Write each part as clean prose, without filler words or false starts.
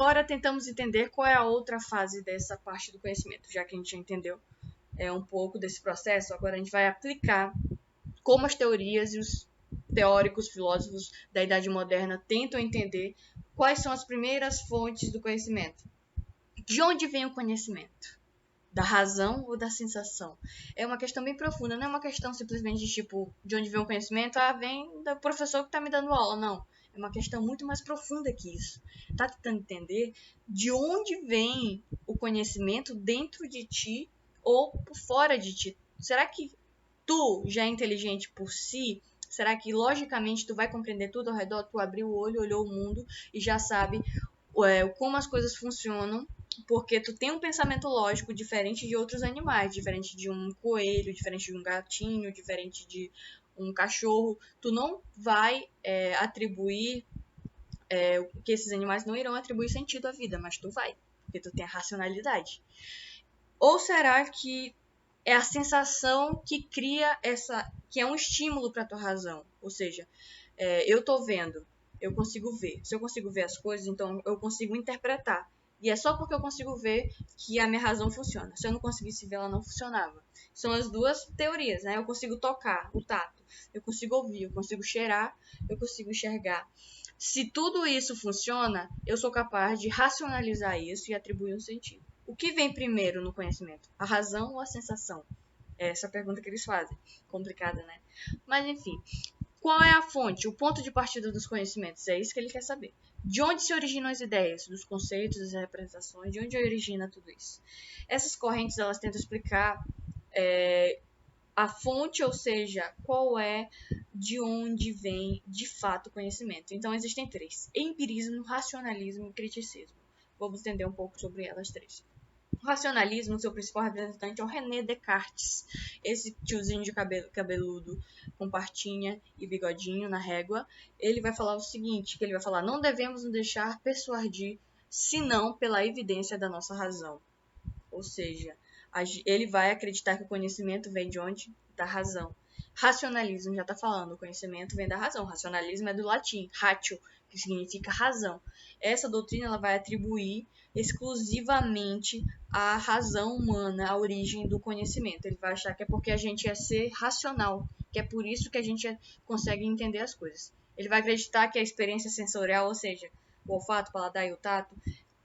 Agora tentamos entender qual é a outra fase dessa parte do conhecimento, já que a gente já entendeu um pouco desse processo. Agora a gente vai aplicar como as teorias e os teóricos, filósofos da Idade Moderna tentam entender quais são as primeiras fontes do conhecimento. De onde vem o conhecimento? Da razão ou da sensação? É uma questão bem profunda, não é uma questão simplesmente de tipo, de onde vem o conhecimento? Ah, vem do professor que está me dando aula, não. É uma questão muito mais profunda que isso. Tá tentando entender de onde vem o conhecimento dentro de ti ou por fora de ti. Será que tu já é inteligente por si? Será que logicamente tu vai compreender tudo ao redor? Tu abriu o olho, olhou o mundo e já sabe como as coisas funcionam, porque tu tem um pensamento lógico diferente de outros animais, diferente de um coelho, diferente de um gatinho, diferente de um cachorro. Tu não vai atribuir, que esses animais não irão atribuir sentido à vida, mas tu vai, porque tu tem a racionalidade. Ou será que é a sensação que cria que é um estímulo para tua razão? Ou seja, eu tô vendo, eu consigo ver. Se eu consigo ver as coisas, então eu consigo interpretar. E é só porque eu consigo ver que a minha razão funciona. Se eu não conseguisse ver, ela não funcionava. São as duas teorias, né? Eu consigo tocar, o tato. Eu consigo ouvir, eu consigo cheirar, eu consigo enxergar. Se tudo isso funciona, eu sou capaz de racionalizar isso e atribuir um sentido. O que vem primeiro no conhecimento? A razão ou a sensação? É essa a pergunta que eles fazem. Complicada, né? Mas enfim, qual é a fonte, o ponto de partida dos conhecimentos? É isso que ele quer saber. De onde se originam as ideias, dos conceitos, das representações, de onde origina tudo isso? Essas correntes, elas tentam explicar a fonte, ou seja, qual é, de onde vem de fato o conhecimento. Então existem três: empirismo, racionalismo e criticismo. Vamos entender um pouco sobre elas três. O racionalismo, seu principal representante é o René Descartes, esse tiozinho de cabeludo com partinha e bigodinho na régua. Ele vai falar o seguinte, que ele vai falar: não devemos nos deixar persuadir senão pela evidência da nossa razão. Ou seja, ele vai acreditar que o conhecimento vem de onde? Da razão. Racionalismo já está falando, o conhecimento vem da razão. Racionalismo é do latim, ratio, que significa razão. Essa doutrina ela vai atribuir exclusivamente à razão humana a origem do conhecimento. Ele vai achar que é porque a gente é ser racional, que é por isso que a gente consegue entender as coisas. Ele vai acreditar que a experiência sensorial, ou seja, o olfato, o paladar e o tato,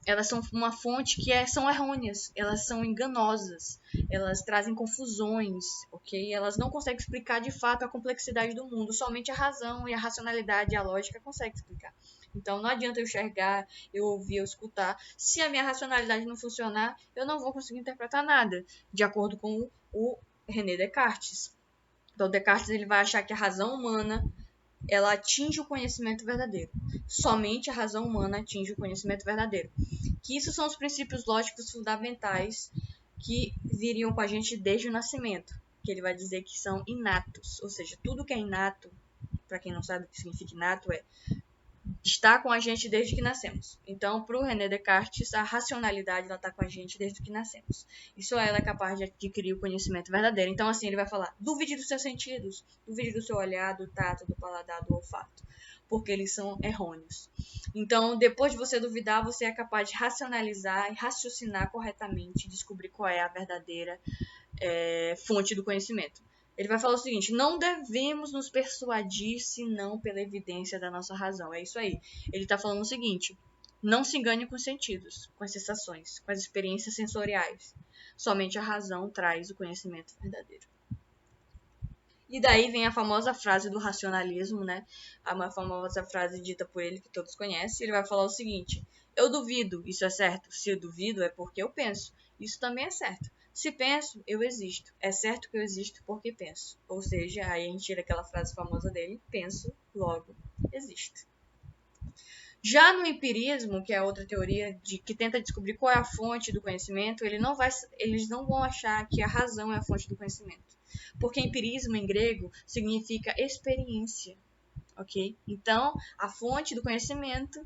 elas são uma fonte que são errôneas, elas são enganosas, elas trazem confusões, ok? Elas não conseguem explicar de fato a complexidade do mundo, somente a razão e a racionalidade e a lógica conseguem explicar. Então não adianta eu enxergar, eu ouvir, eu escutar. Se a minha racionalidade não funcionar, eu não vou conseguir interpretar nada, de acordo com o René Descartes. Então Descartes ele vai achar que a razão humana ela atinge o conhecimento verdadeiro. Somente a razão humana atinge o conhecimento verdadeiro. Que isso são os princípios lógicos fundamentais que viriam com a gente desde o nascimento, que ele vai dizer que são inatos, ou seja, tudo que é inato, para quem não sabe o que significa inato, está com a gente desde que nascemos. Então, para o René Descartes, a racionalidade está com a gente desde que nascemos. Isso ela é capaz de adquirir o conhecimento verdadeiro. Então, assim, ele vai falar: duvide dos seus sentidos, duvide do seu olhar, do tato, do paladar, do olfato, porque eles são errôneos. Então, depois de você duvidar, você é capaz de racionalizar e raciocinar corretamente, descobrir qual é a verdadeira fonte do conhecimento. Ele vai falar o seguinte: não devemos nos persuadir senão pela evidência da nossa razão. É isso aí. Ele está falando o seguinte: não se engane com os sentidos, com as sensações, com as experiências sensoriais. Somente a razão traz o conhecimento verdadeiro. E daí vem a famosa frase do racionalismo, né? A famosa frase dita por ele que todos conhecem. Ele vai falar o seguinte: eu duvido, isso é certo. Se eu duvido é porque eu penso. Isso também é certo. Se penso, eu existo. É certo que eu existo porque penso. Ou seja, aí a gente tira aquela frase famosa dele: penso, logo existo. Já no empirismo, que é outra teoria que tenta descobrir qual é a fonte do conhecimento, eles não vão achar que a razão é a fonte do conhecimento. Porque empirismo em grego significa experiência, ok? Então, a fonte do conhecimento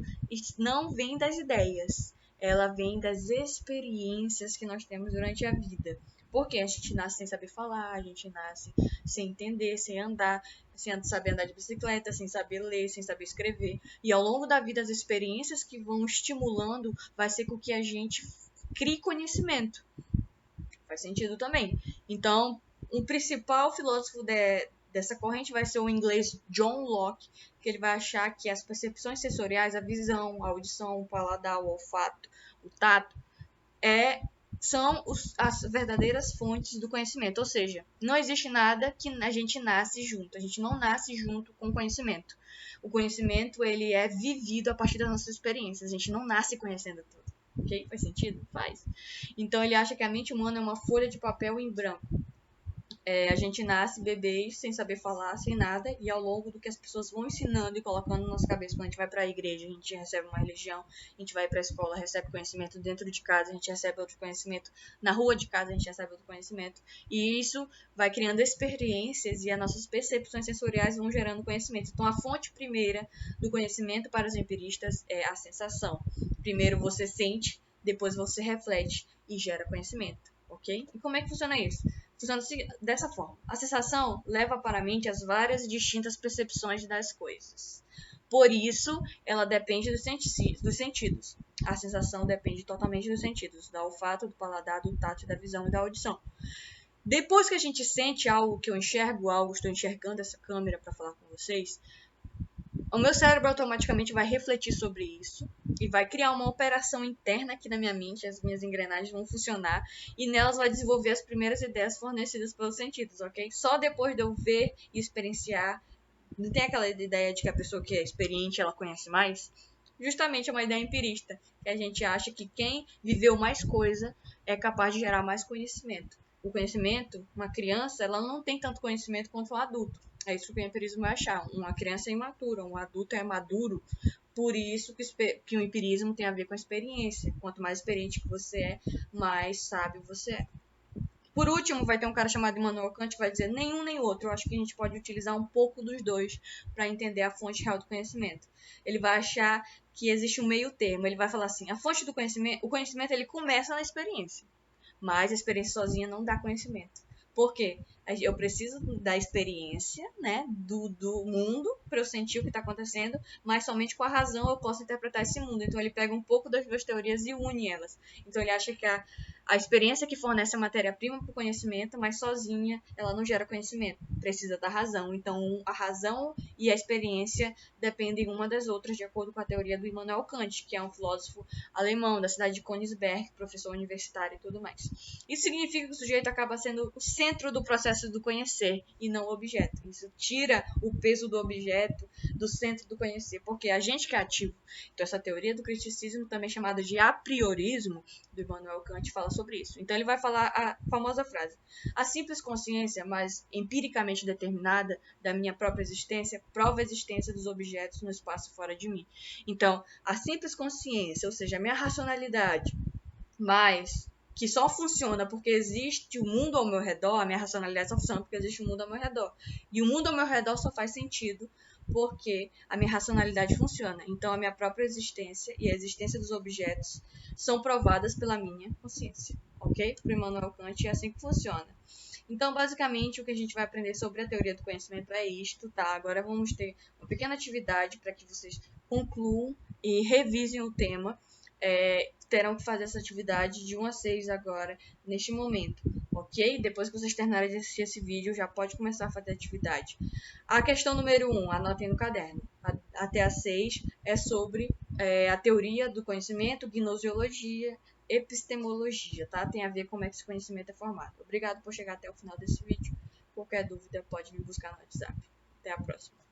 não vem das ideias, ela vem das experiências que nós temos durante a vida. Porque a gente nasce sem saber falar, a gente nasce sem entender, sem andar, sem saber andar de bicicleta, sem saber ler, sem saber escrever. E ao longo da vida, as experiências que vão estimulando vai ser com que a gente crie conhecimento. Faz sentido também. Então, um principal filósofo dessa corrente vai ser o inglês John Locke, que ele vai achar que as percepções sensoriais, a visão, a audição, o paladar, o olfato, o tato, são as verdadeiras fontes do conhecimento. Ou seja, não existe nada que a gente nasce junto. A gente não nasce junto com o conhecimento. O conhecimento, ele é vivido a partir das nossas experiências. A gente não nasce conhecendo tudo. Ok? Faz sentido? Faz. Então, ele acha que a mente humana é uma folha de papel em branco. A gente nasce bebês sem saber falar, sem nada, e ao longo do que as pessoas vão ensinando e colocando na nossa cabeça, quando a gente vai para a igreja, a gente recebe uma religião, a gente vai para a escola, recebe conhecimento dentro de casa, a gente recebe outro conhecimento na rua de casa, a gente recebe outro conhecimento, e isso vai criando experiências e as nossas percepções sensoriais vão gerando conhecimento. Então, a fonte primeira do conhecimento para os empiristas é a sensação. Primeiro você sente, depois você reflete e gera conhecimento, ok? E como é que funciona isso? Funciona dessa forma. A sensação leva para a mente as várias distintas percepções das coisas. Por isso, ela depende dos sentidos. A sensação depende totalmente dos sentidos, do olfato, do paladar, do tato, da visão e da audição. Depois que a gente sente algo, que eu enxergo algo, estou enxergando essa câmera para falar com vocês, o meu cérebro automaticamente vai refletir sobre isso e vai criar uma operação interna aqui na minha mente, as minhas engrenagens vão funcionar e nelas vai desenvolver as primeiras ideias fornecidas pelos sentidos, ok? Só depois de eu ver e experienciar, não tem aquela ideia de que a pessoa que é experiente, ela conhece mais? Justamente é uma ideia empirista, que a gente acha que quem viveu mais coisa é capaz de gerar mais conhecimento. O conhecimento, uma criança, ela não tem tanto conhecimento quanto um adulto. É isso que o empirismo vai achar. Uma criança é imatura, um adulto é maduro. Por isso que o empirismo tem a ver com a experiência. Quanto mais experiente que você é, mais sábio você é. Por último, vai ter um cara chamado Immanuel Kant que vai dizer nenhum nem outro. Eu acho que a gente pode utilizar um pouco dos dois para entender a fonte real do conhecimento. Ele vai achar que existe um meio termo. Ele vai falar assim, a fonte do conhecimento, o conhecimento ele começa na experiência. Mas a experiência sozinha não dá conhecimento. Por quê? Eu preciso da experiência, né, do mundo para eu sentir o que está acontecendo, mas somente com a razão eu posso interpretar esse mundo. Então ele pega um pouco das duas teorias e une elas. Então ele acha que a experiência que fornece a matéria-prima para o conhecimento, mas sozinha ela não gera conhecimento. Precisa da razão. Então a razão e a experiência dependem uma das outras, de acordo com a teoria do Immanuel Kant, que é um filósofo alemão da cidade de Königsberg, professor universitário e tudo mais. Isso significa que o sujeito acaba sendo o centro do processo do conhecer e não o objeto. Isso tira o peso do objeto do centro do conhecer, porque é a gente que é ativo. Então essa teoria do criticismo, também chamada de a priorismo, do Immanuel Kant, fala sobre isso. Então ele vai falar a famosa frase: a simples consciência, mas empiricamente determinada, da minha própria existência, prova a existência dos objetos no espaço fora de mim. Então, a simples consciência, ou seja, a minha racionalidade, mas que só funciona porque existe o mundo ao meu redor, a minha racionalidade só funciona porque existe o mundo ao meu redor. E o mundo ao meu redor só faz sentido porque a minha racionalidade funciona. Então, a minha própria existência e a existência dos objetos são provadas pela minha consciência, ok? Para Immanuel Kant é assim que funciona. Então, basicamente, o que a gente vai aprender sobre a teoria do conhecimento é isto, tá? Agora vamos ter uma pequena atividade para que vocês concluam e revisem o tema. Terão que fazer essa atividade de 1 a 6 agora, neste momento, ok? Depois que vocês terminarem de assistir esse vídeo, já pode começar a fazer a atividade. A questão número 1, anotem no caderno. Até a 6 é sobre a teoria do conhecimento, gnosiologia, epistemologia, tá? Tem a ver com como é que esse conhecimento é formado. Obrigado por chegar até o final desse vídeo. Qualquer dúvida pode me buscar no WhatsApp. Até a próxima.